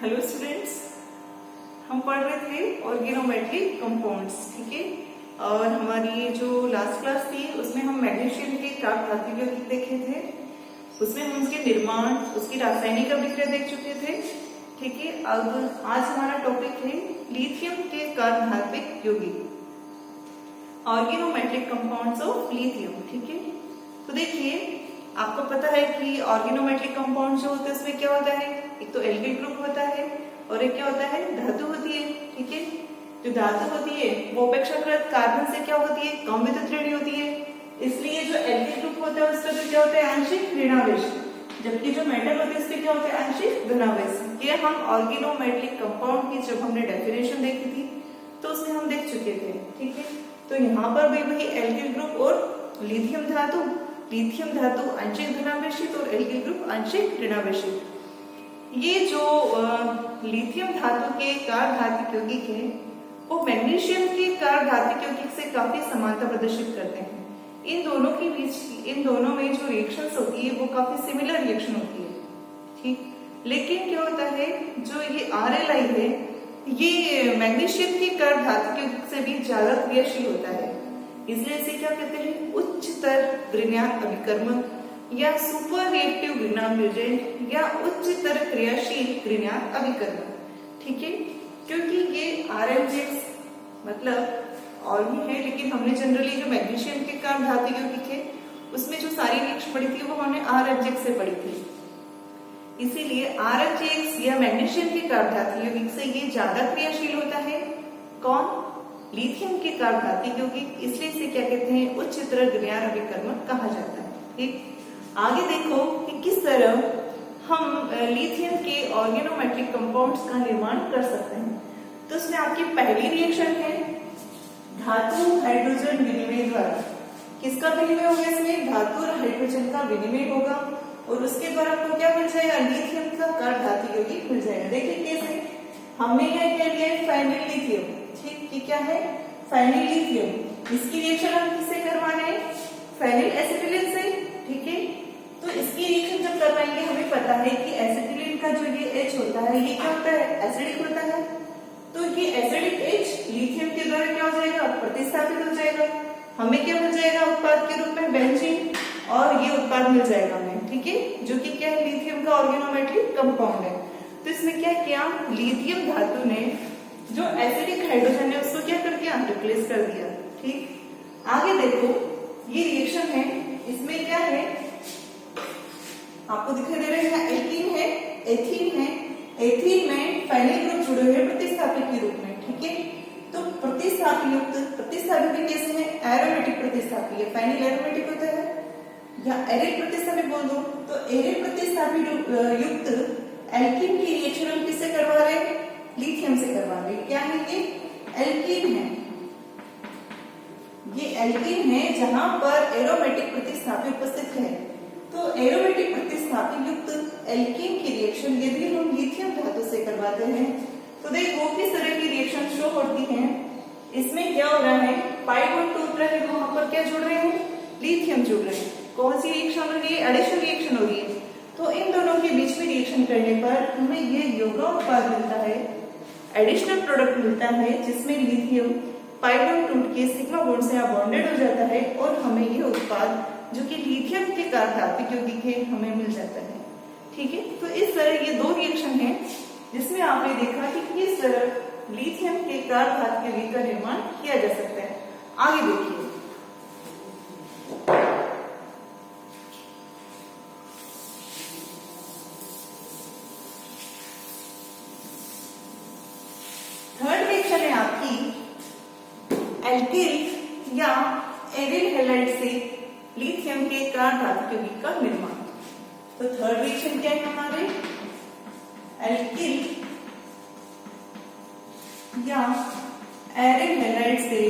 Hello students, हम पढ़ रहे थे ऑर्गेनोमेट्रिक कंपाउंड्स। ठीक है, और हमारी जो लास्ट क्लास थी उसमें हम मैग्नीशियम के कार्ब धातु यौगिक देखे थे। उसमें हम उसके निर्माण, उसकी रासायनिक अभिक्रिया देख चुके थे। ठीक है, अब आज हमारा टॉपिक है लिथियम के कार्ब धात्विक यौगिक, ऑर्गेनोमेट्रिक कंपाउंड्स ऑफ लिथियम। ठीक है, तो देखिए आपको पता है कि ऑर्गेनोमेट्रिक कंपाउंड जो होते हैं उसमें क्या होता है, एक तो एल्किल ग्रुप होता है और एक क्या होता है, धातु होती है। ठीक है, जो धातु होती है वो अपेक्षाकृत कार्बन से क्या होती है, कम विद्युत श्रेणी होती है। इसलिए जो एल्किल ग्रुप होता है उसका तो क्या होता है, आंशिक ऋणावेश, जबकि जो मेटल होते हैं उसके क्या होते हैं, आंशिक धनावेश। ये हम ऑर्गेनोमेट्रिक कंपाउंड की जब हमने डेफिनेशन देखी थी तो उसमें हम देख चुके थे। ठीक है, तो यहाँ पर भी वही एल्किल ग्रुप और लिथियम धातु, लिथियम धातु आंशिक धनावेशित और एल्किल ग्रुप आंशिक ऋणावेशित। ये जो लिथियम धातु के कार्ब धात्विक यौगिक है वो मैग्नीशियम के कार्ब धात्विक यौगिक से काफी समानता प्रदर्शित करते हैं। इन दोनों के बीच, इन दोनों में जो रिएक्शंस होती है वो काफी सिमिलर रिएक्शन होती है। ठीक, लेकिन क्या होता है, जो ये RLI है ये मैग्नीशियम के कार्ब धात्विक यौगिक से भी ज्यादा क्रियाशील होता है। इसलिए इसे क्या कहते हैं, उच्चतर ग्रिग्नात अभिकर्मक या सुपर रिएक्टिव ग्रिग्नात म्यूटेंट या उच्चतर क्रियाशील ग्रिग्नात अभिकर्मक। ठीक है, क्योंकि ये RMGX मतलब और भी है, लेकिन हमने जनरली जो मैग्नीशियम के कार्ब धातु यौगिक है उसमें जो सारी रिएक्शन पढ़ी थी वो हमने RMGX से पढ़ी थी। इसीलिए RMGX या मैग्नीशियम के कार्ब धातु यौगिक से ये ज्यादा क्रियाशील होता है। कौन, लिथियम के कार्ब धात्विक यौगिक। इसलिए इसे क्या कहते हैं, उच्चतर ग्रिग्नात अभिकर्मक कहा जाता है। ठीक, आगे देखो कि किस तरह हम लिथियम के ऑर्गेनोमेट्रिक कंपाउंड्स का निर्माण कर सकते हैं। तो उसमें आपकी पहली रिएक्शन है धातु हाइड्रोजन विनिमय द्वारा। किसका विनिमय होगा, इसमें धातु और हाइड्रोजन का विनिमय होगा और उसके द्वारा आपको क्या मिल जाएगा, लिथियम का कार्ब धातु यौगिक मिल जाएगा। देखिए कैसे, हमने क्या लिया है, फेनिल लिथियम। ठीक, ये क्या है, फेनिल लिथियम। इसकी रिएक्शन हम किससे करवाना है, फेनिल एसिटिलीन से। ठीक है, तो इसकी रिएक्शन जब करवाएंगे हमें पता है कि एसिटिलीन का जो ये H होता है ये क्या होता है, एसिडिक होता है। तो ये एसिडिक H लिथियम के द्वारा क्या हो जाएगा, प्रतिस्थापित हो जाएगा। हमें क्या मिल जाएगा उत्पाद के रूप में, बेंजीन, और ये उत्पाद मिल जाएगा हमें। ठीक है, जो कि क्या है, लिथियम का ऑर्गेनोमेट्रिक कंपाउंड है। तो इसमें क्या किया, लिथियम धातु ने जो एसिडिक हाइड्रोजन है उसको क्या कर दिया, रिप्लेस कर दिया। ठीक, आगे देखो ये रिएक्शन है, इसमें क्या है आपको दिखाई दे रहा है, एल्कीन है, एथीन है। एथीन में फेनिल ग्रुप जुड़े हुए प्रतिस्थापी के रूप में। ठीक है, तो प्रतिस्थापी युक्त, प्रतिस्थापी भी कैसे है, एरोमेटिक प्रतिस्थापी है। फेनिल एरोमेटिक होता है या एरिल प्रतिस्थापी बोल दो, तो एरिल प्रतिस्थापी युक्त एल्कीन की रिएक्शन हम किससे करवा रहे हैं, लिथियम से करवा रहे हैं। क्या है ये, एल्कीन है। ये एल्कीन है जहां पर एरोमेटिक प्रतिस्थापी उपस्थित है। तो एरोमेटिक प्रतिस्थापी युक्त एल्कीन की रिएक्शन यदि हम लिथियम धातु से करवाते हैं तो देखो किस तरह की रिएक्शन शो होती है। इसमें क्या हो रहा है, पाई बॉन्ड टूट रहा है, वहां पर क्या जुड़ रहे हैं, लिथियम जुड़ रहे हैं। कौन सी रिएक्शन हो रही है, एडिशन रिएक्शन हो रही है। तो इन दोनों के बीच में रिएक्शन करने पर हमें ये यौगिक उत्पाद मिलता है, एडिशनल प्रोडक्ट मिलता है, जिसमें लिथियम पाई बॉन्ड टूट के सिग्मा बॉन्ड से बॉन्डेड हो जाता है और हमें ये उत्पाद जो कि लिथियम के कार्ब धात्विक यौगिक है हमें मिल जाता है। ठीक है, तो इस तरह ये दो रिएक्शन है जिसमें आपने देखा कि किस तरह लिथियम के कार्ब धात्विक यौगिक का निर्माण किया जा सकता है। आगे देखिए, थर्ड रिएक्शन है आपकी एल्किल या एरिल हैलाइड से लिथियम के कार्ब धातु यौगिक का निर्माण। तो थर्ड रिएक्शन क्या है हमारे, एल्किल या एरिल हैलाइड से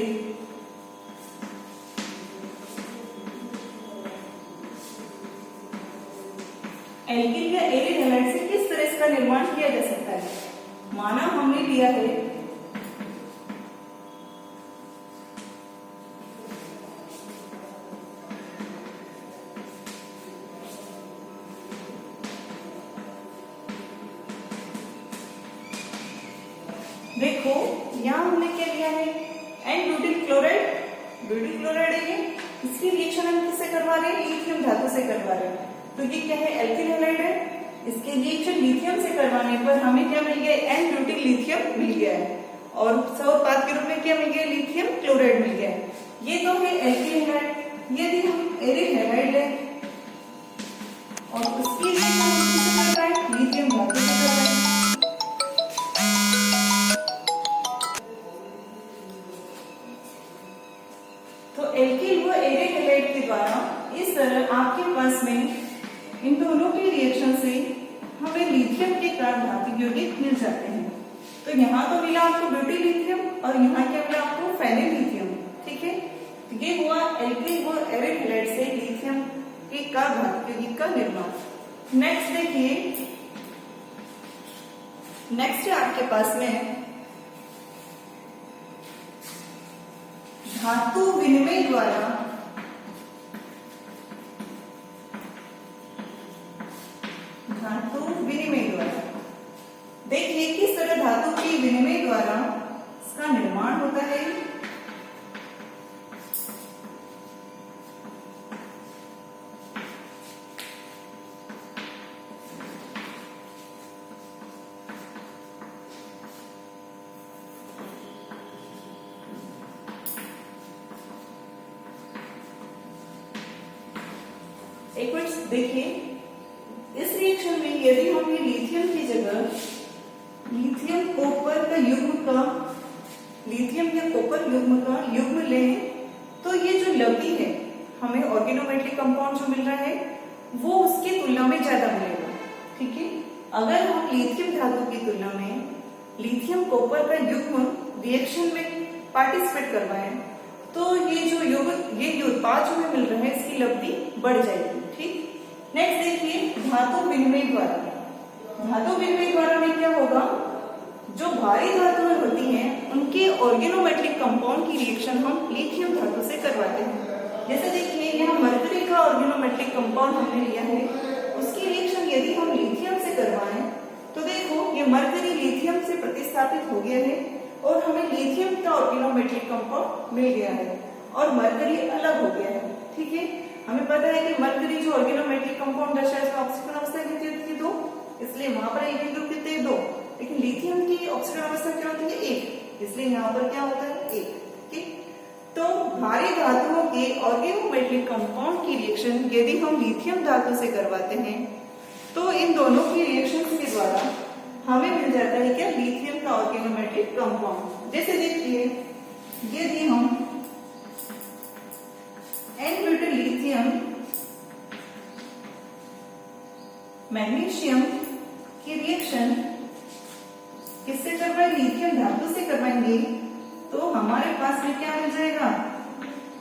एल्किल या एरिल हैलाइड से किस तरह इसका निर्माण किया जा सकता है। माना हमने लिया है देखो यहाँ हमने क्या लिया है, n butyl chloride, butyl chloride है ये, इसकी रिएक्शन हम किससे करवा रहे हैं, लिथियम धातु से करवा रहे हैं। तो ये क्या है, एल्किल हैलाइड है, इसके रिएक्शन लिथियम से करवाने पर हमें क्या मिल गया, एन ब्यूटिल लिथियम मिल गया है, और उत्पाद के रूप में क्या मिल गया, लिथियम क्लोराइड मिल गया है। ये तो है एल्किल हैलाइड। यदि हम एरिल हैलाइड लें और उसकी रिएक्शन हम किससे करवाएं, लिथियम धातु से करवाएं। तो एल्किल व एरिल हैलाइड के द्वारा इस तरह आपके पास में इन दोनों की रिएक्शन से हमें लिथियम के कार्बधातु यौगिक मिल जाते हैं। तो यहाँ तो मिला आपको ब्यूटिल लिथियम और यहाँ क्या मिला आपको, फेनिल लिथियम। ठीक है, तो ये हुआ एल्किल व एरिल हैलाइड से लिथियम के कार्बधातु यौगिक का निर्माण। नेक्स्ट देखिए, नेक्स्ट है आपके पास में धातु विनिमय द्वारा देखिए किस तरह धातु की विनिमय द्वारा इसका निर्माण होता है। एक मिनट देखिए, इस रिएक्शन में यदि हम ये लिथियम की जगह लिथियम कॉपर का लिथियम या कॉपर युग्म का युग्म लें, तो ये जो लवली है हमें ऑर्गेनोमेटलिक कंपाउंड जो मिल रहा है वो उसकी तुलना में ज्यादा मिलेगा। ठीक है, अगर हम लिथियम धातु की तुलना में लिथियम कॉपर का युग्म रिएक्शन में पार्टिसिपेट करवाएं, तो ये उत्पाद जो हमें मिल रहा है इसकी लवली बढ़ जाएगी। ठीक, नेक्स्ट देखिए धातु विनिमय द्वारा। धातु विनिमय द्वारा में क्या होगा, जो भारी धातुएं होती हैं उनके ऑर्गेनोमेटलिक कंपाउंड की रिएक्शन हम लिथियम धातु से करवाते हैं। जैसे देखिए यहाँ मरकरी का ऑर्गेनोमेटलिक कंपाउंड हमने लिया है, उसकी रिएक्शन यदि हम लिथियम से करवाएं तो देखो ये मरकरी लिथियम से प्रतिस्थापित हो गया है और हमें लिथियम का ऑर्गेनोमेटलिक कंपाउंड मिल गया है और मरकरी अलग हो गया है। ठीक है, हमें पता है कि मरकरी जो ऑर्गेनोमेटलिक कंपाउंड दर्शाए इसमें ऑक्सीजन अवस्था कितनी होती है, 2, इसलिए वहां पर एल्किल ग्रुप कितने 2, लेकिन लिथियम की ऑक्सीजन अवस्था क्या होती है 1, इसलिए यहाँ पर क्या होता है 1। ठीक, तो भारी धातुओं के ऑर्गेनोमेटलिक कंपाउंड की रिएक्शन यदि हम लिथियम धातु से करवाते हैं तो इन दोनों की रिएक्शन के द्वारा हमें मिल जाता है क्या, लिथियम का ऑर्गेनोमेटलिक कंपाउंड। जैसे देखिए यदि हम एन ब्यूटिल लिथियम मैग्नीशियम की रिएक्शन किससे करवाएं, लिथियम धातु से करवाएंगे, तो हमारे पास में क्या मिल जाएगा,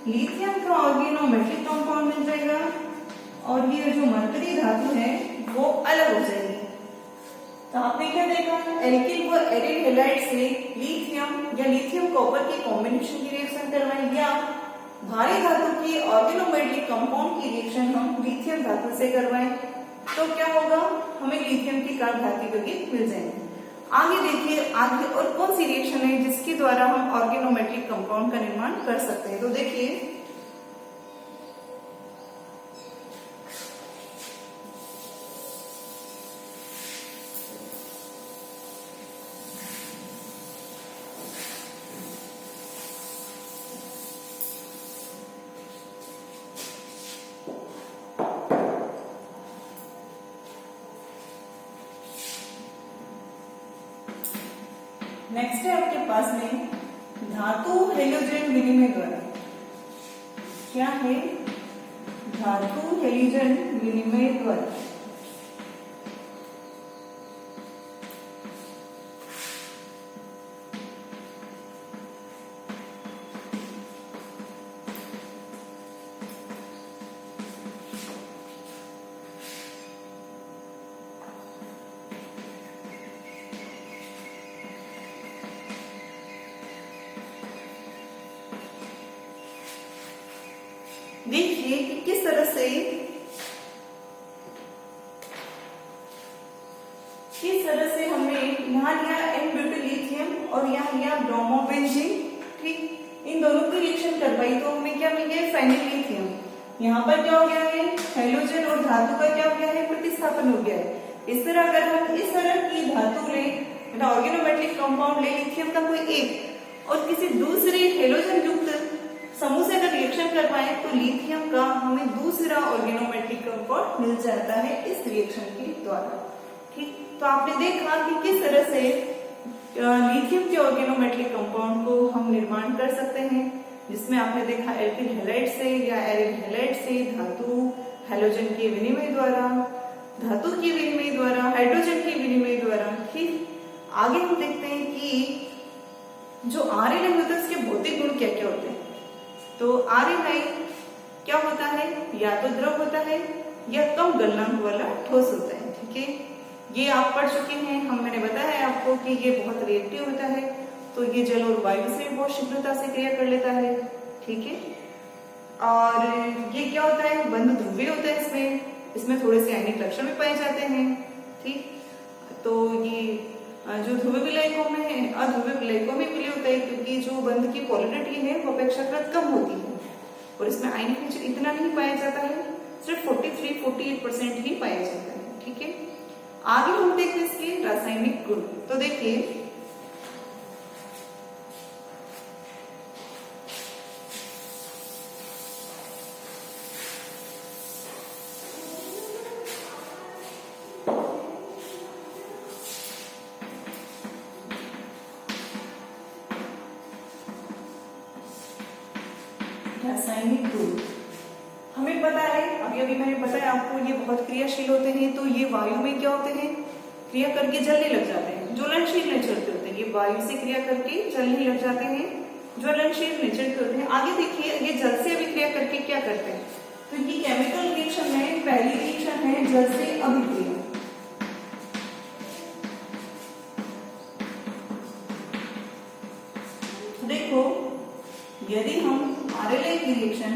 लिथियम का ऑर्गेनोमेटलिक कंपाउंड मिल जाएगा और ये जो मरकरी धातु है वो अलग हो जाएगी। तो आपने क्या देखा, एल्किल व एरिल हैलाइड से लिथियम या लिथियम कॉपर के कॉम्बिनेशन की रिएक्शन करवाएं या भारी धातु की ऑर्गेनोमेटलिक कंपाउंड की रिएक्शन हम लिथियम धातु से करवाएं, तो क्या होगा, हमें लिथियम की कार्बधातु यौगिक मिल जाएंगे। आगे देखिए आगे और कौन सी रिएक्शन है जिसके द्वारा हम ऑर्गेनोमेटलिक कंपाउंड का निर्माण कर सकते हैं। तो देखिए नेक्स्ट है आपके पास में धातु हेलोजन विनिमय द्वारा। क्या है, धातु हेलोजन विनिमय द्वारा देखिए कि किस तरह से इस तरह से हमने यहाँ लिया N-ब्यूटाइल और यहाँ लिया ब्रोमोबेंजीन, ठीक। इन दोनों की रिएक्शन करवाई तो हमें क्या मिल गया, फेनिल लिथियम। यहाँ पर क्या हो गया है, हेलोजन और धातु का क्या हो गया है, प्रतिस्थापन हो गया है। इस तरह अगर हम इस तरह की धातु ले, ऑर्गेनोमेटेलिक कंपाउंड ले लिथियम का कोई एक और किसी दूसरे हेलोजन युक्त समूह से अगर रिएक्शन करवाएं तो लिथियम का हमें दूसरा ऑर्गेनोमेट्रिक कंपाउंड मिल जाता है इस रिएक्शन के द्वारा, ठीक। तो आपने देखा कि किस तरह से लिथियम के ऑर्गेनोमेट्रिक कंपाउंड को हम निर्माण कर सकते हैं, जिसमें आपने देखा एल्किल हैलाइड से या एरिल हैलाइड से धातु हैलोजन के विनिमय द्वारा, धातु के विनिमय द्वारा, हाइड्रोजन के विनिमय द्वारा, ठीक। आगे हम देखते हैं कि जो RNA होता है उसके भौतिक गुण क्या क्या होते हैं। तो RNA क्या होता है, या तो द्रव होता है या कम गलनांक वाला ठोस होता है, ठीक है। ये आप पढ़ चुके हैं, मैंने बताया आपको कि ये बहुत रिएक्टिव होता है, तो ये जल और वायु से बहुत शीघ्रता से क्रिया कर लेता है, ठीक है। और ये क्या होता है, बंध ध्रुवीय होता है, इसमें थोड़े से आयनिक लक्षण भी पाए जाते हैं, ठीक। तो ये जो ध्रुवीय विलायकों में है, अध्रुवीय विलायकों में विलय होता है, क्योंकि जो बंध की पोलरिटी है वो अपेक्षाकृत कम होती है और इसमें आयनिक लक्षण इतना नहीं पाया जाता है, सिर्फ 43-48% ही पाया जाता है, ठीक है। आगे हम देखते हैं इसके रासायनिक गुण। तो देखिए रासायनिक गुण हमें पता है, अभी मैंने बताया आपको, ये बहुत क्रियाशील होते हैं। तो ये वायु में क्या होते हैं, क्रिया करके जलने लग जाते हैं, ज्वलनशील नेचर के होते हैं। ये वायु से क्रिया करके जलने लग जाते हैं, ज्वलनशील नेचर के होते हैं। आगे देखिए ये जल से अभिक्रिया करके क्या करते हैं। तो ये केमिकल रिएक्शन में पहली रिएक्शन है जल से अभिक्रिया। देखो यदि हम RLA की रिएक्शन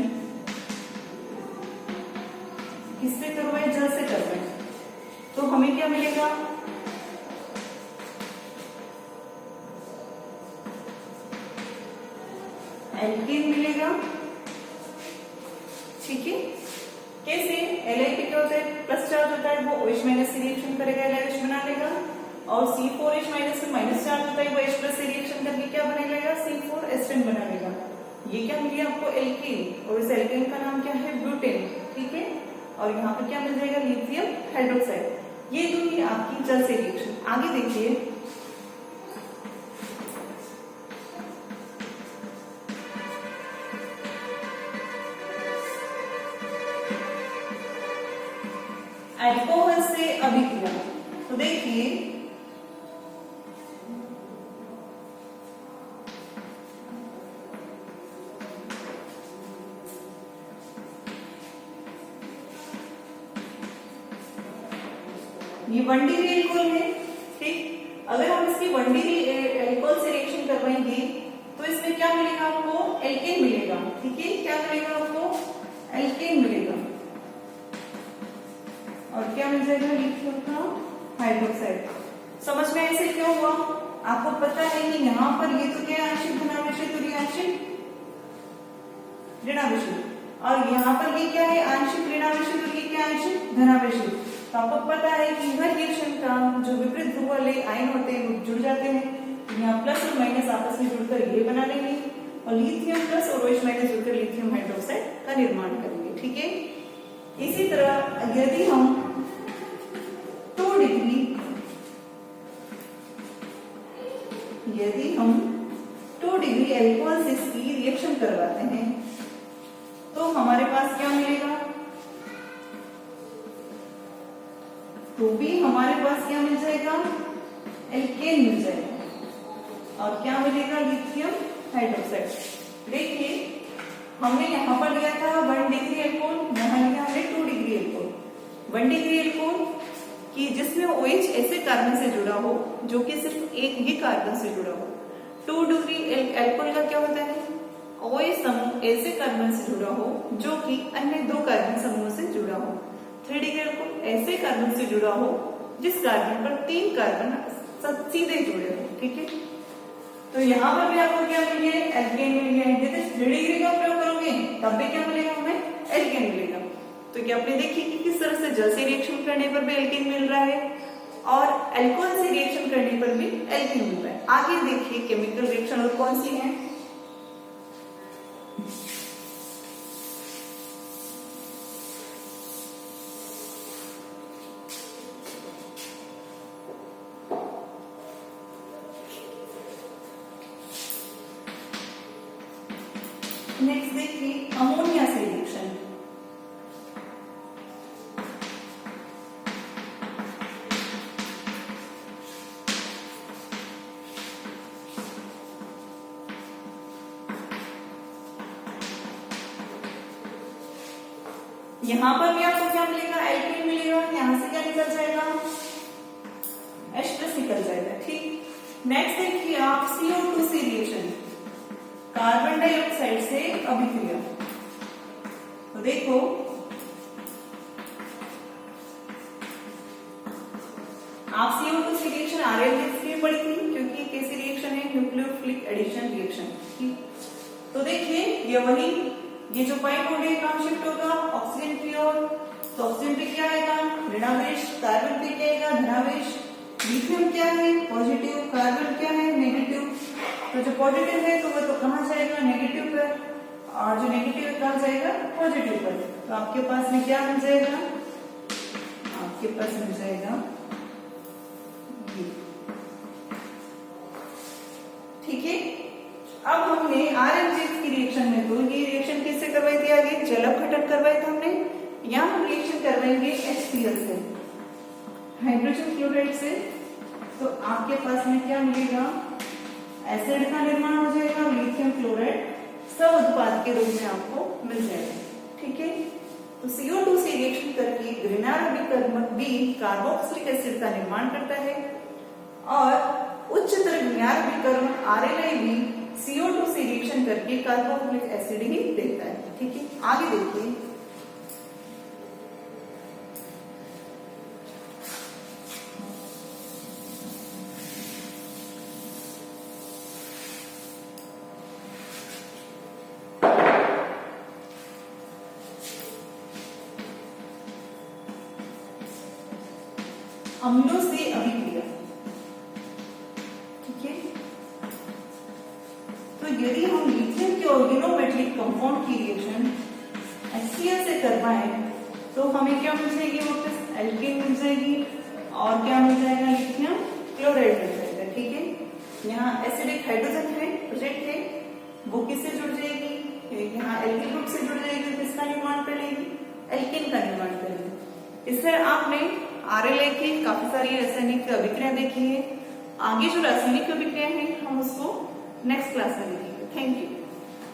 किससे करवाएं, जल से करवाएं, तो हमें क्या मिलेगा, एल्कीन मिलेगा, ठीक है। कैसे, LIP क्या होता है, प्लस चार्ज होता है, वो OH माइनस से रिएक्शन करेगा, LH बना लेगा, और C4H माइनस से माइनस चार्ज होता है, वो H प्लस से रिएक्शन करके क्या बना लेगा, C4H10 बना लेगा। ये क्या मिली आपको, एल्कीन, और इस एल्कीन का नाम क्या है, ब्यूटेन, ठीक है। और यहाँ पर क्या मिल जाएगा, लिथियम हाइड्रोक्साइड। ये तो ही आपकी जल से रिएक्शन। आगे देखिए अल्कोहल से अभिक्रिया। तो देखिए ये 1 डिग्री एल्कोहल है, ठीक। अगर हम इसकी 1 डिग्री एल्कोहल से रिएक्शन करवाएंगे तो इसमें क्या मिलेगा आपको, एल्केन मिलेगा, ठीक है। क्या मिलेगा आपको, एल्केन मिलेगा, और क्या मिल जाएगा, लिथियम का हाइड्रोक्साइड। समझ में ऐसे क्यों हुआ, आपको पता है कि यहाँ पर ये तो क्या आंशिक धनावेशित और ये आंशिक ऋणावेशित, और यहाँ पर ये क्या है, आंशिक ऋणावेशित और ये क्या आंशिक धनावेशित। तो आपको पता है कि हर रिएक्शन का जो विपरीत ध्रुव वाले आयन होते हैं वो जुड़ जाते हैं, यहाँ प्लस और माइनस आपस में जुड़कर ये बना लेंगे, और लिथियम प्लस और OH माइनस जुड़कर लिथियम हाइड्रोक्साइड का निर्माण करेंगे, ठीक है। इसी तरह यदि हम 2 डिग्री एल्कोहल से इसकी रिएक्शन करवाते हैं तो हमारे पास क्या मिलेगा, तो भी हमारे पास क्या मिल जाएगा, एल्केन मिल जाएगा, और क्या मिलेगा, लिथियम हाइड्रोक्साइड। देखिए हमने यहाँ पर लिया था 1 डिग्री एल्कोहल, यहाँ लिया हमने 2 डिग्री एल्कोहल। 1 डिग्री एल्कोहल कि जिसमें OH ऐसे कार्बन से जुड़ा हो जो कि सिर्फ एक ही कार्बन से जुड़ा हो। 2 डिग्री एल्कोहल का क्या होता है, OH समूह ऐसे कार्बन से जुड़ा हो जो कि अन्य 2 कार्बन समूह से जुड़ा हो। 3 डिग्री एल्कोहल ऐसे कार्बन से जुड़ा हो जिस कार्बन पर 3 कार्बन सीधे जुड़े हो, ठीक है। तो यहाँ पर भी आपको क्या मिल गया, एल्केन मिल गया। यदि 3 डिग्री का प्रयोग करोगे तब भी क्या मिलेगा हमें, एल्केन मिलेगा। तो क्या आपने देखी कि किस तरह से जल से रिएक्शन करने पर भी एल्केन मिल रहा है और अल्कोहल से रिएक्शन करने पर भी एल्केन मिल रहा है। आगे देखिए केमिकल रिएक्शन और कौन सी है। नेक्स्ट देखिए अमोनिया से रिएक्शन। यहां पर भी आपको क्या मिलेगा, एल्केन मिलेगा। यहां से क्या निकल जाएगा, H+ निकल जाएगा, ठीक। नेक्स्ट देखिए आप CO2 से रिएक्शन, कार्बन डाइऑक्साइड से अभिक्रिया। तो देखो आप CO2 से रिएक्शन RL इसलिए पढ़ी थी क्योंकि कैसी रिएक्शन है, न्यूक्लियोफिलिक एडिशन रिएक्शन, ठीक। तो देखिए ये जो पाइप होगी कहां शिफ्ट होगा, ऑक्सीजन की ओर। तो ऑक्सीजन पे क्या आएगा, ऋणावेश, कार्बन पे क्या आएगा, धनावेश। लिथियम क्या है, पॉजिटिव, कार्बन क्या है, नेगेटिव। तो जो पॉजिटिव है तो वो तो कहां जाएगा, नेगेटिव पर, और जो नेगेटिव है कहां जाएगा, पॉजिटिव पर। तो आपके पास में क्या मिल जाएगा, आपके पास मिल जाएगा ये, ठीक है। अब हमने RMZ की रिएक्शन में तो ये रिएक्शन किससे करवाई थी, आगे जल अपघटन करवाया था हमने। यहाँ हम रिएक्शन करवाएंगे HCl से, हाइड्रोजन क्लोराइड से। तो आपके पास में क्या मिलेगा, एसिड का निर्माण हो जाएगा, लिथियम क्लोराइड सब उत्पाद के रूप में आपको मिल जाएगा, ठीक है। तो CO2 से रिएक्शन करके ग्रिनार अभिकर्मक भी कार्बोक्सिलिक एसिड का निर्माण करता है और उच्चतर ग्रिनार अभिकर्मक RLI भी CO2 से रिएक्शन करके कार्बोक्सिलिक एसिड ही देता है, ठीक है। आगे देखिए अम्लों से अभिक्रिया, ठीक है। तो यदि हम लिथियम के ऑर्गेनोमेटेलिक कंपाउंड की रिएक्शन HCl से करवाएं तो हमें क्या मिल जाएगी, वापस एल्केन मिल जाएगी और क्या मिल जाएगा, लिथियम क्लोराइड मिल जाएगा, ठीक है। यहाँ एसिडिक हाइड्रोजन है प्रेजेंट है, वो किससे जुड़ जाएगी, यहाँ एल्किल ग्रुप से जुड़ जाएगी, किसका निर्माण कर लेगी, एल्केन का निर्माण करेगी। इस तरह आपने RLI की काफी सारी रासायनिक अभिक्रिया देखी है। आगे जो रासायनिक अभिक्रिया है हम उसको नेक्स्ट क्लास में देखेंगे। Thank you.